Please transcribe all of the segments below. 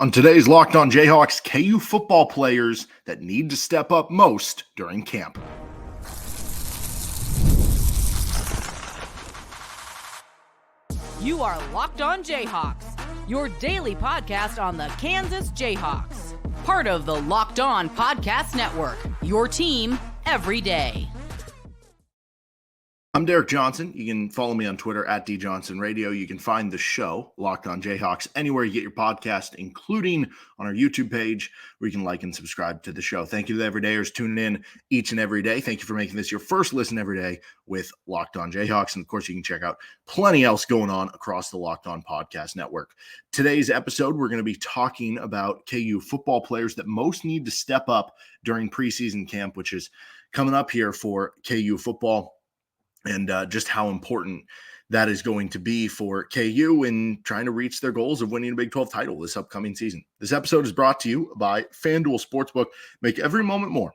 On today's Locked On Jayhawks, KU football players that need to step up most during camp. You are Locked On Jayhawks, your daily podcast on the Kansas Jayhawks. Part of the Locked On Podcast Network, your team every day. I'm Derek Johnson. You can follow me on Twitter at DJohnsonRadio. You can find the show, Locked On Jayhawks, anywhere you get your podcast, including on our YouTube page, where you can like and subscribe to the show. Thank you to the everydayers tuning in each and every day. Thank you for making this your first listen every day with Locked On Jayhawks. And of course, you can check out plenty else going on across the Locked On Podcast Network. Today's episode, we're going to be talking about KU football players that most need to step up during preseason camp, which is coming up here for KU football. And just how important that is going to be for KU in trying to reach their goals of winning a Big 12 title this upcoming season. This episode is brought to you by FanDuel Sportsbook. Make every moment more.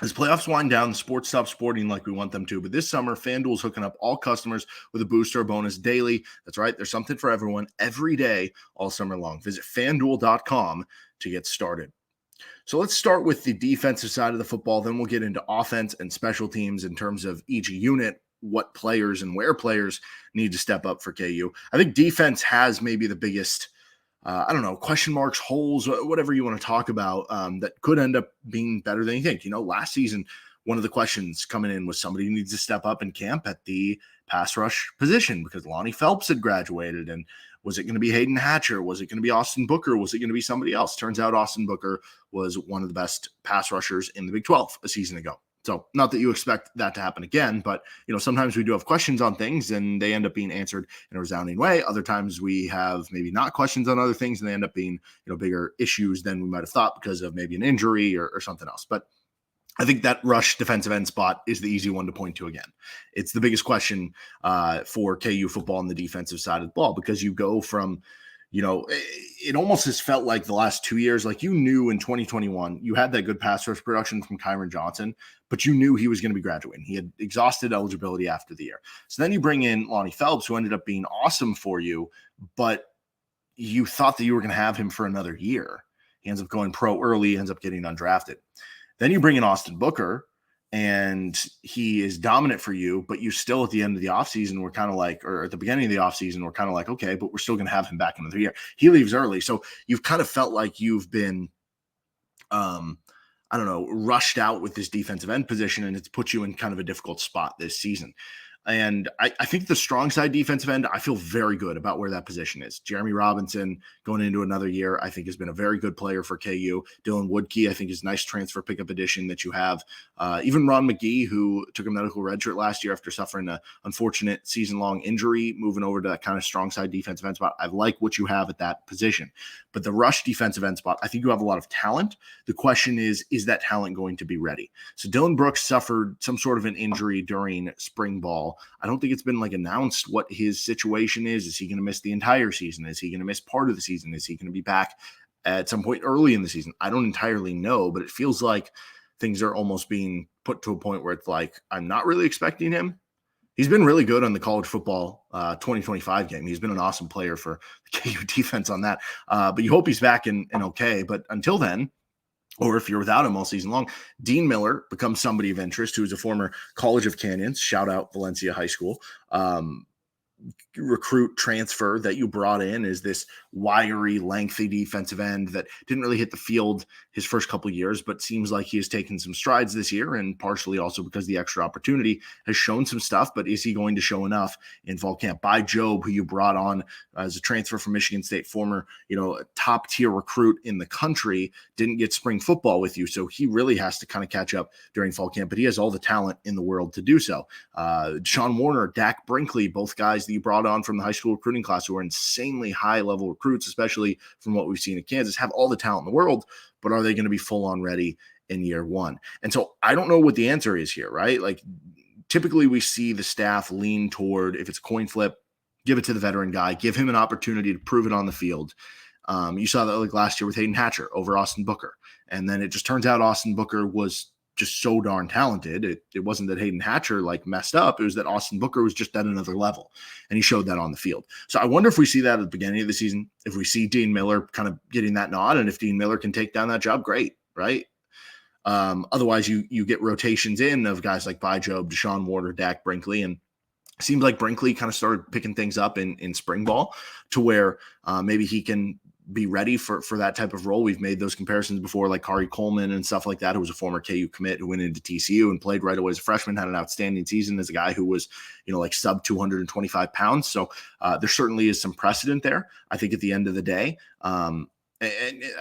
As playoffs wind down, the sports stop sporting like we want them to. But this summer, FanDuel is hooking up all customers with a booster bonus daily. That's right. There's something for everyone every day, all summer long. Visit FanDuel.com to get started. So let's start with the defensive side of the football. Then we'll get into offense and special teams in terms of each unit, what players and where players need to step up for KU. I think defense has maybe the biggest, question marks, holes, whatever you want to talk about, that could end up being better than you think. You know, last season, one of the questions coming in was somebody who needs to step up in camp at the pass rush position because Lonnie Phelps had graduated. And was it going to be Hayden Hatcher? Was it going to be Austin Booker? Was it going to be somebody else? Turns out Austin Booker was one of the best pass rushers in the Big 12 a season ago. So not that you expect that to happen again, but, you know, sometimes we do have questions on things and they end up being answered in a resounding way. Other times we have maybe not questions on other things and they end up being, you know, bigger issues than we might have thought because of maybe an injury or something else. But I think that rush defensive end spot is the easy one to point to again. It's the biggest question for KU football on the defensive side of the ball because you go from, you know, it almost has felt like the last 2 years, like you knew in 2021, you had that good pass rush production from Kyron Johnson, but you knew he was going to be graduating. He had exhausted eligibility after the year. So then you bring in Lonnie Phelps, who ended up being awesome for you, but you thought that you were going to have him for another year. He ends up going pro early, ends up getting undrafted. Then you bring in Austin Booker, and he is dominant for you, but you still at the end of the offseason were kind of like, or at the beginning of the offseason, we're kind of like, okay, but we're still going to have him back another year. He leaves early. So you've kind of felt like you've been, rushed out with this defensive end position, and it's put you in kind of a difficult spot this season. And I think the strong side defensive end, I feel very good about where that position is. Jeremy Robinson going into another year, I think has been a very good player for KU. Dylan Woodkey, I think is a nice transfer pickup addition that you have. Even Ron McGee, who took a medical redshirt last year after suffering an unfortunate season-long injury, moving over to that kind of strong side defensive end spot. I like what you have at that position. But the rush defensive end spot, I think you have a lot of talent. The question is that talent going to be ready? So Dylan Brooks suffered some sort of an injury during spring ball. I don't think it's been announced what his situation is. Is he going to miss the entire season? Is he going to miss part of the season? Is he going to be back at some point early in the season? I don't entirely know, but it feels like things are almost being put to a point where it's like, I'm not really expecting him. He's been really good on the college football 2025 game. He's been an awesome player for the KU defense on that. But you hope he's back and okay. But until then, or if you're without him all season long, Dean Miller becomes somebody of interest, who's a former College of Canyons, shout out Valencia High School, recruit transfer that you brought in is this wiry, lengthy defensive end that didn't really hit the field his first couple of years, but seems like he has taken some strides this year, and partially also because the extra opportunity has shown some stuff. But is he going to show enough in fall camp? Bai Jobe, who you brought on as a transfer from Michigan State, former, top tier recruit in the country, didn't get spring football with you, so he really has to kind of catch up during fall camp. But he has all the talent in the world to do so. Sean Warner, Dak Brinkley, both guys that you brought on from the high school recruiting class who are insanely high level recruits, especially from what we've seen at Kansas, have all the talent in the world, but are they going to be full on ready in year one? And so I don't know what the answer is here, right? Typically we see the staff lean toward, if it's a coin flip, give it to the veteran guy, give him an opportunity to prove it on the field. You saw that last year with Hayden Hatcher over Austin Booker. And then it just turns out Austin Booker was just so darn talented. It wasn't that Hayden Hatcher like messed up. It was that Austin Booker was just at another level, and he showed that on the field. So I wonder if we see that at the beginning of the season, if we see Dean Miller kind of getting that nod, and if Dean Miller can take down that job, great, right? Otherwise, you get rotations in of guys like Bai Jobe, Deshaun Ward, Dak Brinkley, and it seems like Brinkley kind of started picking things up in spring ball to where maybe he can be ready for that type of role. We've made those comparisons before, like Kari Coleman and stuff like that, who was a former KU commit who went into TCU and played right away as a freshman, had an outstanding season as a guy who was, like sub 225 pounds. So there certainly is some precedent there, I think, at the end of the day. And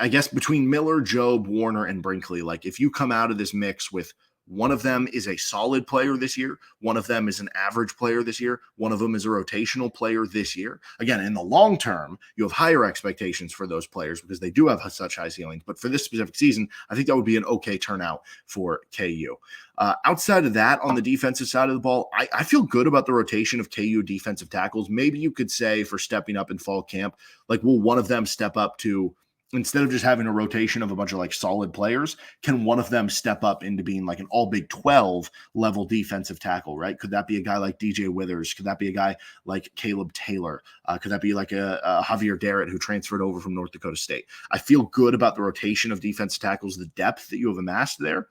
I guess between Miller, Jobe, Warner, and Brinkley, like if you come out of this mix with one of them is a solid player this year, one of them is an average player this year, one of them is a rotational player this year. Again, in the long term, you have higher expectations for those players because they do have such high ceilings. But for this specific season, I think that would be an okay turnout for KU. Outside of that, on the defensive side of the ball, I feel good about the rotation of KU defensive tackles. Maybe you could say for stepping up in fall camp, like will one of them step up to, instead of just having a rotation of a bunch of like solid players, can one of them step up into being like an all Big 12 level defensive tackle, right? Could that be a guy like DJ Withers? Could that be a guy like Caleb Taylor? Could that be like a Javier Darrett who transferred over from North Dakota State? I feel good about the rotation of defensive tackles, the depth that you have amassed there.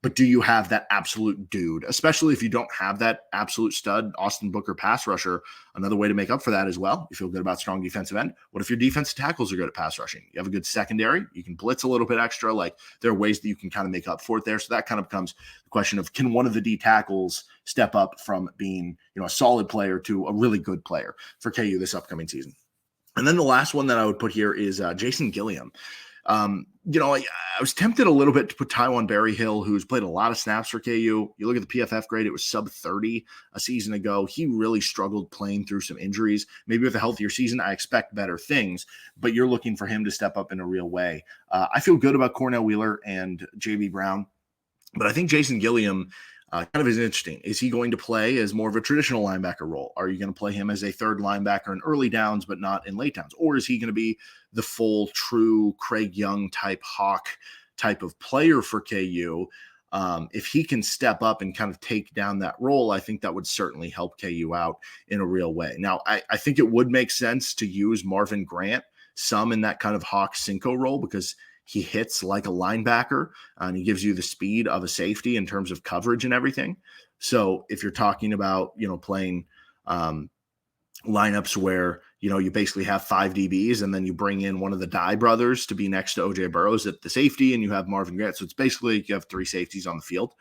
But do you have that absolute dude, especially if you don't have that absolute stud Austin Booker pass rusher? Another way to make up for that as well, you feel good about strong defensive end. What if your defensive tackles are good at pass rushing? You have a good secondary. You can blitz a little bit extra. Like there are ways that you can kind of make up for it there. So that kind of becomes the question of, can one of the D tackles step up from being, a solid player to a really good player for KU this upcoming season? And then the last one that I would put here is Jason Gilliam. I was tempted a little bit to put Taiwan Berryhill, who's played a lot of snaps for KU. You look at the PFF grade, it was sub 30 a season ago. He really struggled playing through some injuries. Maybe with a healthier season, I expect better things, but you're looking for him to step up in a real way. I feel good about Cornell Wheeler and JB Brown, but I think Jason Gilliam kind of is interesting. Is he going to play as more of a traditional linebacker role? Are you going to play him as a third linebacker in early downs, but not in late downs? Or is he going to be the full, true Craig Young type Hawk type of player for KU? If he can step up and kind of take down that role, I think that would certainly help KU out in a real way. Now, I think it would make sense to use Marvin Grant some in that kind of Hawk Cinco role because he hits like a linebacker and he gives you the speed of a safety in terms of coverage and everything. So if you're talking about, playing lineups where, you basically have 5 DBs and then you bring in one of the Dye brothers to be next to OJ Burrows at the safety and you have Marvin Grant. So it's basically you have 3 safeties on the field.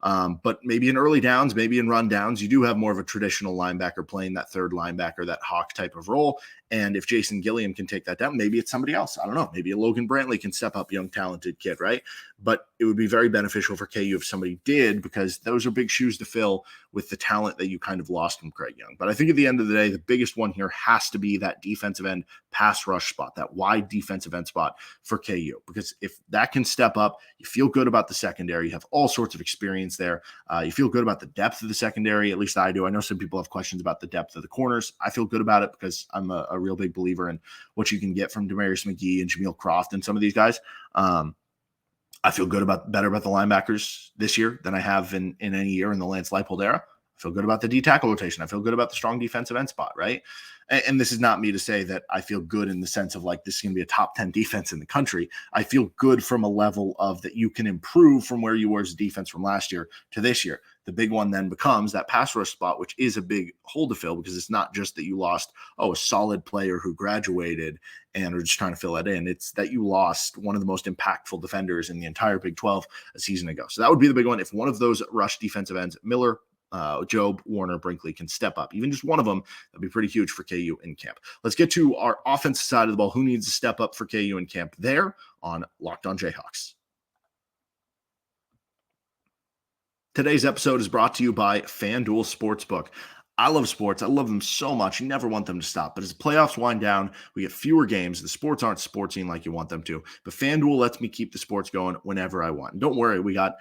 But maybe in early downs, maybe in run downs, you do have more of a traditional linebacker playing that third linebacker, that Hawk type of role. And if Jason Gilliam can take that down, maybe it's somebody else. I don't know. Maybe a Logan Brantley can step up, young, talented kid, right? But it would be very beneficial for KU if somebody did, because those are big shoes to fill with the talent that you kind of lost from Craig Young. But I think at the end of the day, the biggest one here has to be that defensive end pass rush spot, that wide defensive end spot for KU. Because if that can step up, you feel good about the secondary. You have all sorts of experience there. You feel good about the depth of the secondary. At least I do. I know some people have questions about the depth of the corners. I feel good about it because I'm a real big believer in what you can get from Demarius McGee and Jameel Croft and some of these guys. I feel better about the linebackers this year than I have in any year in the Lance Leipold era. I feel good about the D tackle rotation. I feel good about the strong defensive end spot, right? And this is not me to say that I feel good in the sense of like this is going to be a top 10 defense in the country. I feel good from a level of that you can improve from where you were as a defense from last year to this year. The big one then becomes that pass rush spot, which is a big hole to fill because it's not just that you lost, a solid player who graduated and are just trying to fill that in. It's that you lost one of the most impactful defenders in the entire Big 12 a season ago. So that would be the big one. If one of those rush defensive ends, Miller, Jobe, Warner, Brinkley can step up. Even just one of them, that'd be pretty huge for KU in camp. Let's get to our offensive side of the ball. Who needs to step up for KU in camp there on Locked On Jayhawks? Today's episode is brought to you by FanDuel Sportsbook. I love sports. I love them so much. You never want them to stop. But as the playoffs wind down, we get fewer games. The sports aren't sportsing like you want them to. But FanDuel lets me keep the sports going whenever I want. And don't worry, we got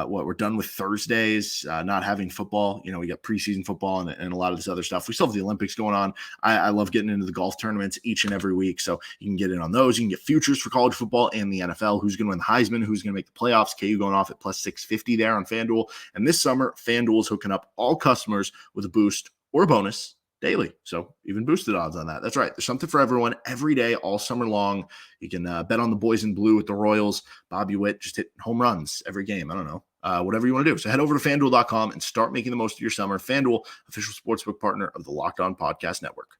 we're done with Thursdays, not having football. We got preseason football and a lot of this other stuff. We still have the Olympics going on. I love getting into the golf tournaments each and every week. So you can get in on those. You can get futures for college football and the NFL. Who's going to win the Heisman? Who's going to make the playoffs? KU going off at plus 650 there on FanDuel. And this summer, FanDuel is hooking up all customers with a boost or a bonus daily. So even boosted odds on that. That's right. There's something for everyone every day, all summer long. You can bet on the boys in blue with the Royals. Bobby Witt just hit home runs every game. I don't know. Whatever you want to do. So head over to FanDuel.com and start making the most of your summer. FanDuel, official sportsbook partner of the Locked On Podcast Network.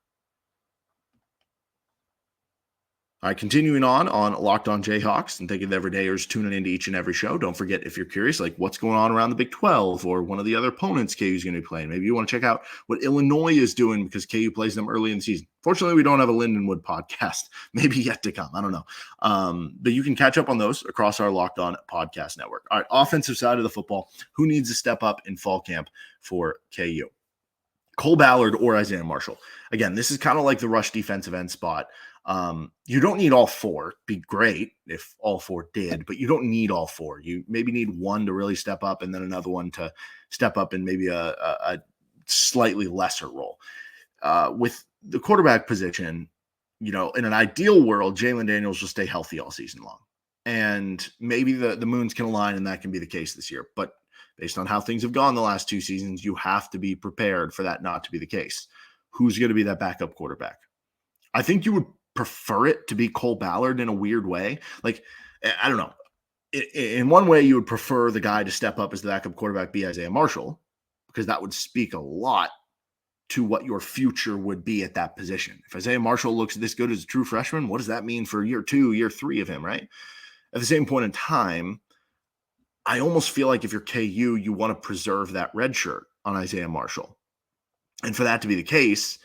All right, continuing on Locked On Jayhawks, and thank you to everydayers tuning into each and every show. Don't forget, if you're curious, like what's going on around the Big 12 or one of the other opponents KU is going to be playing, maybe you want to check out what Illinois is doing because KU plays them early in the season. Fortunately, we don't have a Lindenwood podcast, maybe yet to come. I don't know. But you can catch up on those across our Locked On Podcast Network. All right, offensive side of the football, who needs to step up in fall camp for KU? Cole Ballard or Isaiah Marshall. Again, this is kind of like the rush defensive end spot. You don't need all four. Be great if all four did, but you don't need all four. You maybe need one to really step up and then another one to step up in maybe a slightly lesser role. With the quarterback position, in an ideal world, Jalen Daniels will stay healthy all season long. And maybe the moons can align and that can be the case this year. But based on how things have gone the last two seasons, you have to be prepared for that not to be the case. Who's going to be that backup quarterback? I think you would prefer it to be Cole Ballard in a weird way. Like, I don't know. In one way, you would prefer the guy to step up as the backup quarterback be Isaiah Marshall, because that would speak a lot to what your future would be at that position. If Isaiah Marshall looks this good as a true freshman, what does that mean for year 2, year 3 of him, right? At the same point in time, I almost feel like if you're KU, you want to preserve that red shirt on Isaiah Marshall. And for that to be the case,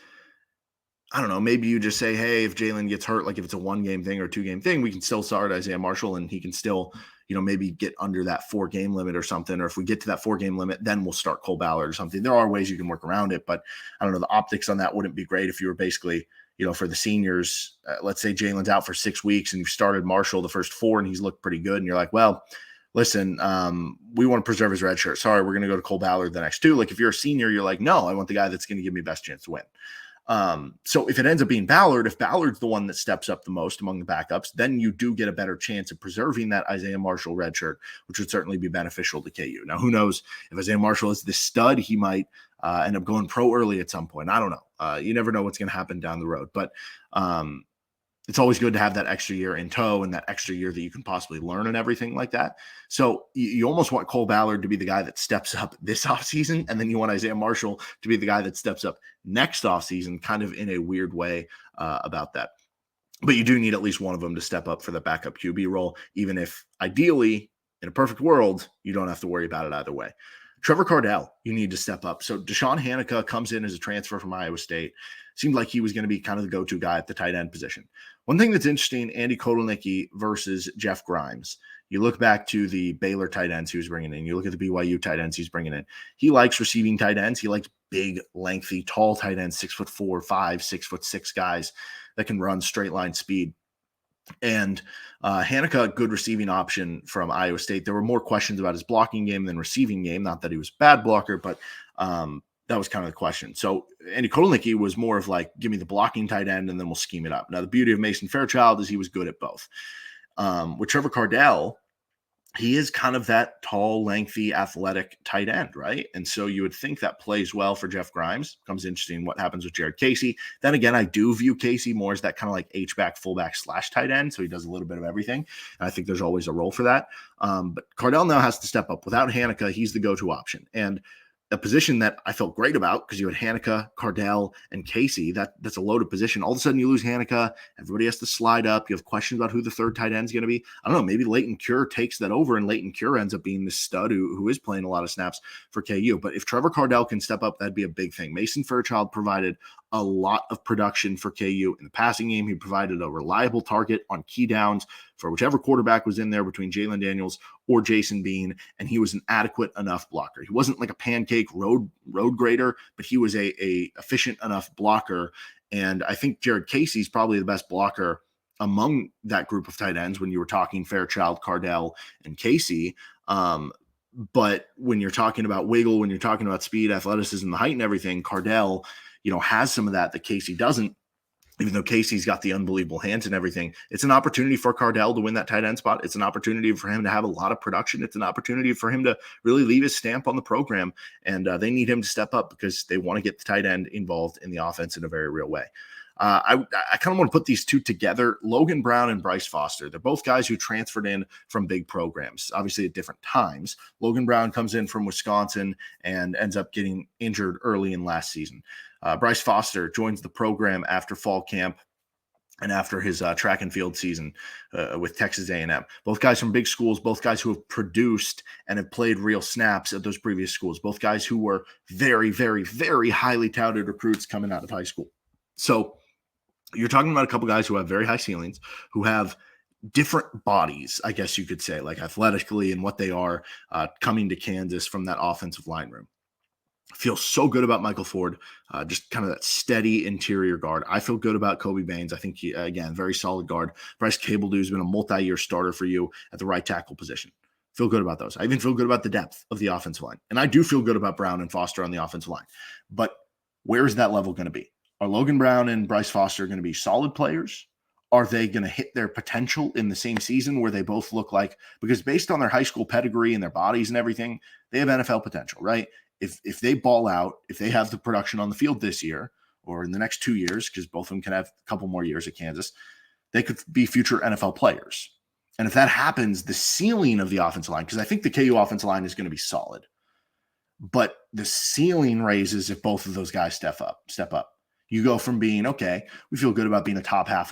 I don't know, maybe you just say, hey, if Jalen gets hurt, like if it's a 1-game thing or a 2-game thing, we can still start Isaiah Marshall and he can still, maybe get under that 4-game limit or something. Or if we get to that 4-game limit, then we'll start Cole Ballard or something. There are ways you can work around it, but I don't know, the optics on that wouldn't be great if you were basically, for the seniors, let's say Jalen's out for 6 weeks and you started Marshall the first 4 and he's looked pretty good. And you're like, well, listen, we want to preserve his red shirt. Sorry, we're going to go to Cole Ballard the next 2. Like if you're a senior, you're like, no, I want the guy that's going to give me best chance to win. So if it ends up being Ballard, if Ballard's the one that steps up the most among the backups, then you do get a better chance of preserving that Isaiah Marshall red shirt, which would certainly be beneficial to KU. Now, who knows if Isaiah Marshall is this stud, he might end up going pro early at some point. I don't know. You never know what's going to happen down the road, but it's always good to have that extra year in tow and that extra year that you can possibly learn and everything like that. So you almost want Cole Ballard to be the guy that steps up this offseason, and then you want Isaiah Marshall to be the guy that steps up next offseason, kind of in a weird way about that. But you do need at least one of them to step up for the backup QB role, even if ideally, in a perfect world, you don't have to worry about it either way. Trevor Cardell, you need to step up. So Deshaun Hanukkah comes in as a transfer from Iowa State. Seemed like he was going to be kind of the go-to guy at the tight end position. One thing that's interesting, Andy Kotelnicki versus Jeff Grimes. You look back to the Baylor tight ends he was bringing in. You look at the BYU tight ends he's bringing in. He likes receiving tight ends. He likes big, lengthy, tall tight ends, 6'4", 5, 6'6" guys that can run straight line speed. And Hanukkah, good receiving option from Iowa State. There were more questions about his blocking game than receiving game. Not that he was a bad blocker, but that was kind of the question. So Andy Kotelnicki was more of like, give me the blocking tight end and then we'll scheme it up. Now, the beauty of Mason Fairchild is he was good at both. With Trevor Cardell, he is kind of that tall, lengthy, athletic tight end, right? And so you would think that plays well for Jeff Grimes. Becomes interesting what happens with Jared Casey. Then again, I do view Casey more as that kind of like H-back, fullback / tight end. So he does a little bit of everything. And I think there's always a role for that. But Cardell now has to step up. Without Hanukkah, he's the go-to option. And a position that I felt great about because you had Hanukkah, Cardell, and Casey. That's a loaded position. All of a sudden you lose Hanukkah. Everybody has to slide up. You have questions about who the third tight end is going to be. I don't know. Maybe Leighton Cure takes that over and Leighton Cure ends up being the stud who is playing a lot of snaps for KU. But if Trevor Cardell can step up, that'd be a big thing. Mason Fairchild provided a lot of production for KU in the passing game. He provided a reliable target on key downs for whichever quarterback was in there between Jalen Daniels or Jason Bean, and he was an adequate enough blocker. He wasn't like a pancake road grader, but he was a efficient enough blocker. And I think Jared Casey's probably the best blocker among that group of tight ends when you were talking Fairchild, Cardell, and Casey. But when you're talking about wiggle, when you're talking about speed, athleticism, the height and everything, Cardell, has some of that Casey doesn't. Even though Casey's got the unbelievable hands and everything, it's an opportunity for Cardell to win that tight end spot. It's an opportunity for him to have a lot of production. It's an opportunity for him to really leave his stamp on the program. And they need him to step up because they want to get the tight end involved in the offense in a very real way. I kind of want to put these two together. Logan Brown and Bryce Foster. They're both guys who transferred in from big programs, obviously at different times. Logan Brown comes in from Wisconsin and ends up getting injured early in last season. Bryce Foster joins the program after fall camp and after his track and field season with Texas A&M. Both guys from big schools, both guys who have produced and have played real snaps at those previous schools, both guys who were very, very, very highly touted recruits coming out of high school. So you're talking about a couple guys who have very high ceilings, who have different bodies, I guess you could say, like athletically and what they are coming to Kansas from that offensive line room. I feel so good about Michael Ford, just kind of that steady interior guard. I feel good about Kobe Baines. I think he, again, very solid guard. Bryce Cabledew has been a multi-year starter for you at the right tackle position. Feel good about those. I even feel good about the depth of the offensive line. And I do feel good about Brown and Foster on the offensive line. But where is that level going to be? Are Logan Brown and Bryce Foster going to be solid players? Are they going to hit their potential in the same season where they both look like, because based on their high school pedigree and their bodies and everything, they have NFL potential, right? If they ball out, if they have the production on the field this year or in the next 2 years, because both of them can have a couple more years at Kansas, they could be future NFL players. And if that happens, the ceiling of the offensive line, because I think the KU offensive line is going to be solid, but the ceiling raises if both of those guys step up. You go from being, okay, we feel good about being a top half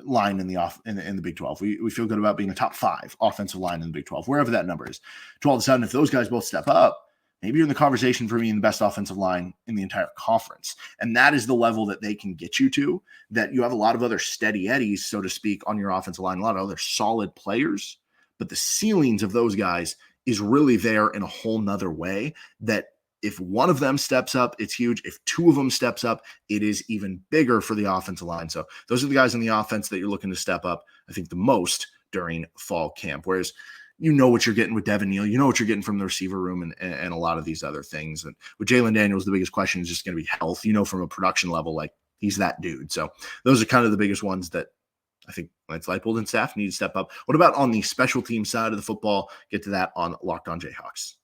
line in the Big 12. We feel good about being a top 5 offensive line in the Big 12, wherever that number is. To all of a sudden, if those guys both step up, maybe you're in the conversation for being the best offensive line in the entire conference. And that is the level that they can get you to, that you have a lot of other steady eddies, so to speak, on your offensive line, a lot of other solid players, but the ceilings of those guys is really there in a whole nother way that if one of them steps up, it's huge. If 2 of them steps up, it is even bigger for the offensive line. So those are the guys in the offense that you're looking to step up, I think, the most during fall camp. Whereas you know what you're getting with Devin Neal, you know what you're getting from the receiver room and a lot of these other things. And with Jalen Daniels, the biggest question is just going to be health. From a production level, like he's that dude. So those are kind of the biggest ones that I think Lance Leipold and staff need to step up. What about on the special team side of the football? Get to that on Locked On Jayhawks.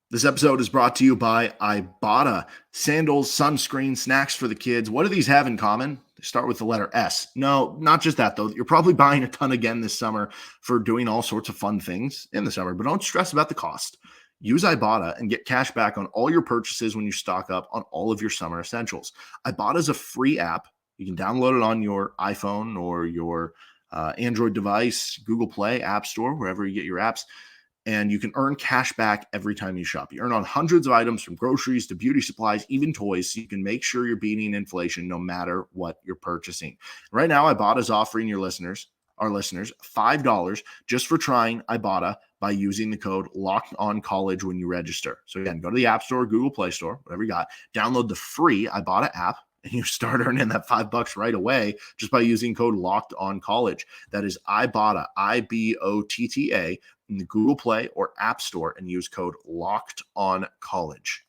This episode is brought to you by Ibata. Sandals, sunscreen, snacks for the kids. What do these have in common? They start with the letter S. No, not just that, though. You're probably buying a ton again this summer for doing all sorts of fun things in the summer, but don't stress about the cost. Use Ibata and get cash back on all your purchases when you stock up on all of your summer essentials. Ibata is a free app. You can download it on your iPhone or your Android device, Google Play, App Store, wherever you get your apps. And you can earn cash back every time you shop. You earn on hundreds of items from groceries to beauty supplies, even toys, so you can make sure you're beating inflation no matter what you're purchasing. Right now, Ibata is offering our listeners, $5 just for trying Ibata by using the code LOCKEDONCollege when you register. So again, go to the App Store, Google Play Store, whatever you got, download the free Ibata app, and you start earning that $5 right away just by using code LOCKEDONCollege. That is Ibata, IBOTTA, in the Google Play or App Store, and use code LOCKEDONCollege.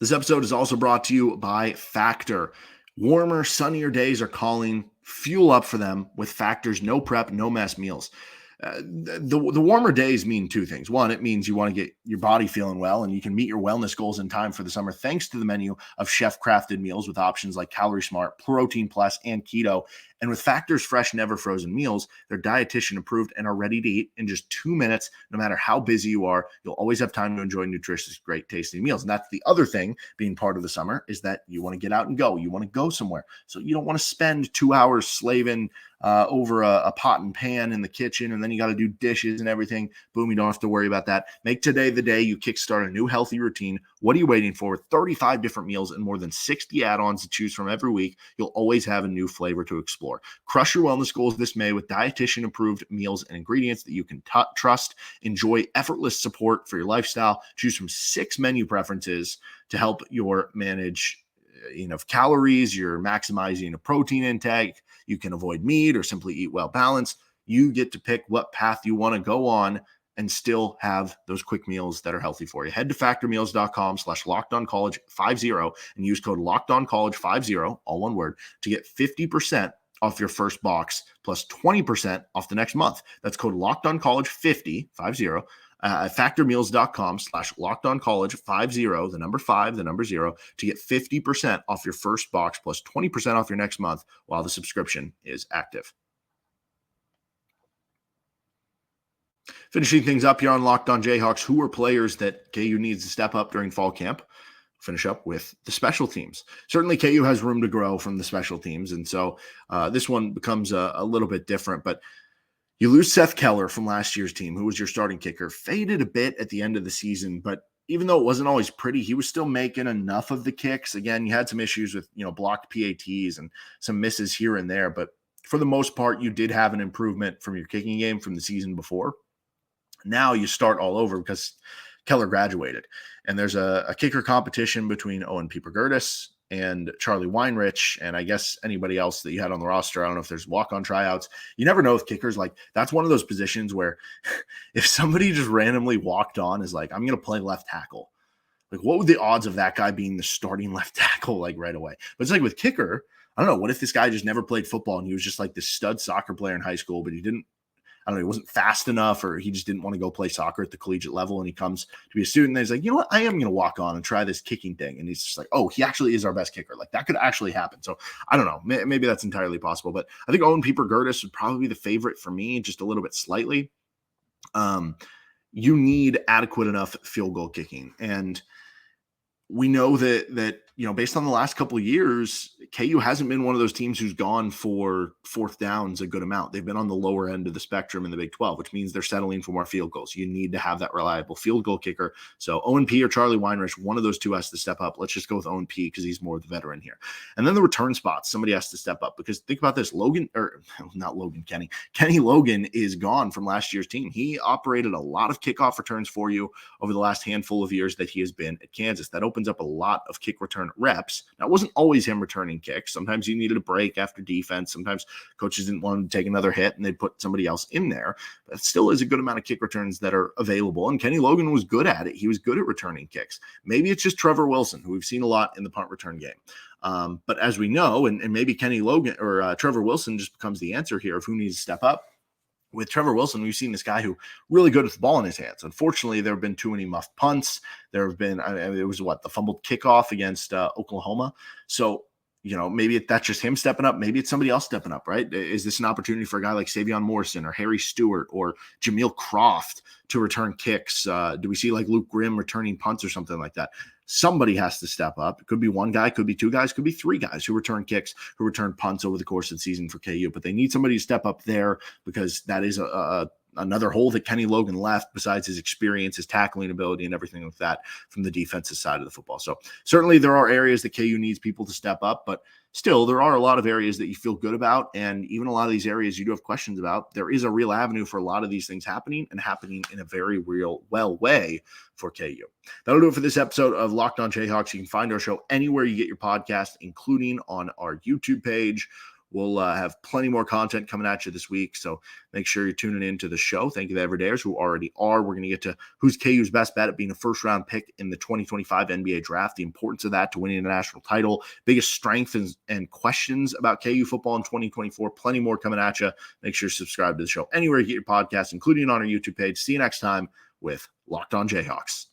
This episode is also brought to you by Factor. Warmer, sunnier days are calling. Fuel up for them with Factor's no prep, no mess meals. The warmer days mean 2 things. One, it means you want to get your body feeling well and you can meet your wellness goals in time for the summer thanks to the menu of chef-crafted meals with options like Calorie Smart, Protein Plus, and Keto. And with Factor's fresh, never frozen meals, they're dietitian approved and are ready to eat in just 2 minutes. No matter how busy you are, you'll always have time to enjoy nutritious, great tasting meals. And that's the other thing being part of the summer, is that you want to get out and go. You want to go somewhere. So you don't want to spend 2 hours slaving over a pot and pan in the kitchen, and then you got to do dishes and everything. Boom, you don't have to worry about that. Make today the day you kickstart a new healthy routine. What are you waiting for? 35 different meals and more than 60 add-ons to choose from every week. You'll always have a new flavor to explore. Crush your wellness goals this May with dietitian-approved meals and ingredients that you can trust. Enjoy effortless support for your lifestyle. Choose from 6 menu preferences to help your manage calories. You're maximizing a protein intake. You can avoid meat or simply eat well balanced. You get to pick what path you want to go on and still have those quick meals that are healthy for you. Head to factormeals.com/LockedOnCollege50 and use code LockedOnCollege50, all one word, to get 50% off your first box plus 20% off the next month. That's code LockedOnCollege50, factormeals.com/LockedOnCollege50, the number 5, the number 0, to get 50% off your first box plus 20% off your next month while the subscription is active. Finishing things up here on Locked On Jayhawks, who are players that KU needs to step up during fall camp? Finish up with the special teams. Certainly KU has room to grow from the special teams, and so this one becomes a little bit different, but you lose Seth Keller from last year's team, who was your starting kicker, faded a bit at the end of the season, but even though it wasn't always pretty, he was still making enough of the kicks. Again, you had some issues with, blocked PATs and some misses here and there, but for the most part, you did have an improvement from your kicking game from the season before. Now you start all over because Keller graduated, and there's a kicker competition between Owen Pieper-Gertis and Charlie Weinrich, and I guess anybody else that you had on the roster. I don't know if there's walk-on tryouts. You never know with kickers. Like, that's one of those positions where if somebody just randomly walked on as like, I'm going to play left tackle, like, what would the odds of that guy being the starting left tackle like right away? But it's like with kicker, I don't know. What if this guy just never played football and he was just like this stud soccer player in high school, but he wasn't fast enough, or he just didn't want to go play soccer at the collegiate level, and he comes to be a student, and he's like, you know what, I am going to walk on and try this kicking thing. And he's just like, oh, he actually is our best kicker. Like, that could actually happen. So I don't know. Maybe that's entirely possible, but I think Owen Pieper-Gertis would probably be the favorite for me, just a little bit slightly. You need adequate enough field goal kicking. And we know that based on the last couple of years, KU hasn't been one of those teams who's gone for fourth downs a good amount. They've been on the lower end of the spectrum in the Big 12, which means they're settling for more field goals. You need to have that reliable field goal kicker. So Owen P. or Charlie Weinrich, one of those two has to step up. Let's just go with Owen P. because he's more of the veteran here. And then the return spots, somebody has to step up, because think about this. Kenny Logan is gone from last year's team. He operated a lot of kickoff returns for you over the last handful of years that he has been at Kansas. That opens up a lot of kick return reps. Now, it wasn't always him returning kicks. Sometimes you needed a break after defense. Sometimes coaches didn't want him to take another hit and they'd put somebody else in there. But it still is a good amount of kick returns that are available. And Kenny Logan was good at it. He was good at returning kicks. Maybe it's just Trevor Wilson, who we've seen a lot in the punt return game. But as we know, and maybe Kenny Logan or Trevor Wilson just becomes the answer here of who needs to step up. With Trevor Wilson, we've seen this guy who really good with the ball in his hands. Unfortunately, there have been too many muffed punts. There have been, it was the fumbled kickoff against Oklahoma. So, maybe that's just him stepping up. Maybe it's somebody else stepping up, right? Is this an opportunity for a guy like Savion Morrison or Harry Stewart or Jameel Croft to return kicks? Do we see like Luke Grimm returning punts or something like that? Somebody has to step up. It could be one guy, could be two guys, could be three guys who return kicks, who return punts over the course of the season for KU. But they need somebody to step up there, because that is another hole that Kenny Logan left, besides his experience, his tackling ability, and everything like that from the defensive side of the football. So certainly there are areas that KU needs people to step up, but still there are a lot of areas that you feel good about. And even a lot of these areas you do have questions about. There is a real avenue for a lot of these things happening, and happening in a very real way for KU. That'll do it for this episode of Locked On Jayhawks. You can find our show anywhere you get your podcast, including on our YouTube page. We'll have plenty more content coming at you this week, so make sure you're tuning in to the show. Thank you to everydayers who already are. We're going to get to who's KU's best bet at being a first-round pick in the 2025 NBA draft, the importance of that to winning a national title, biggest strengths and questions about KU football in 2024. Plenty more coming at you. Make sure you subscribe to the show anywhere you get your podcast, including on our YouTube page. See you next time with Locked On Jayhawks.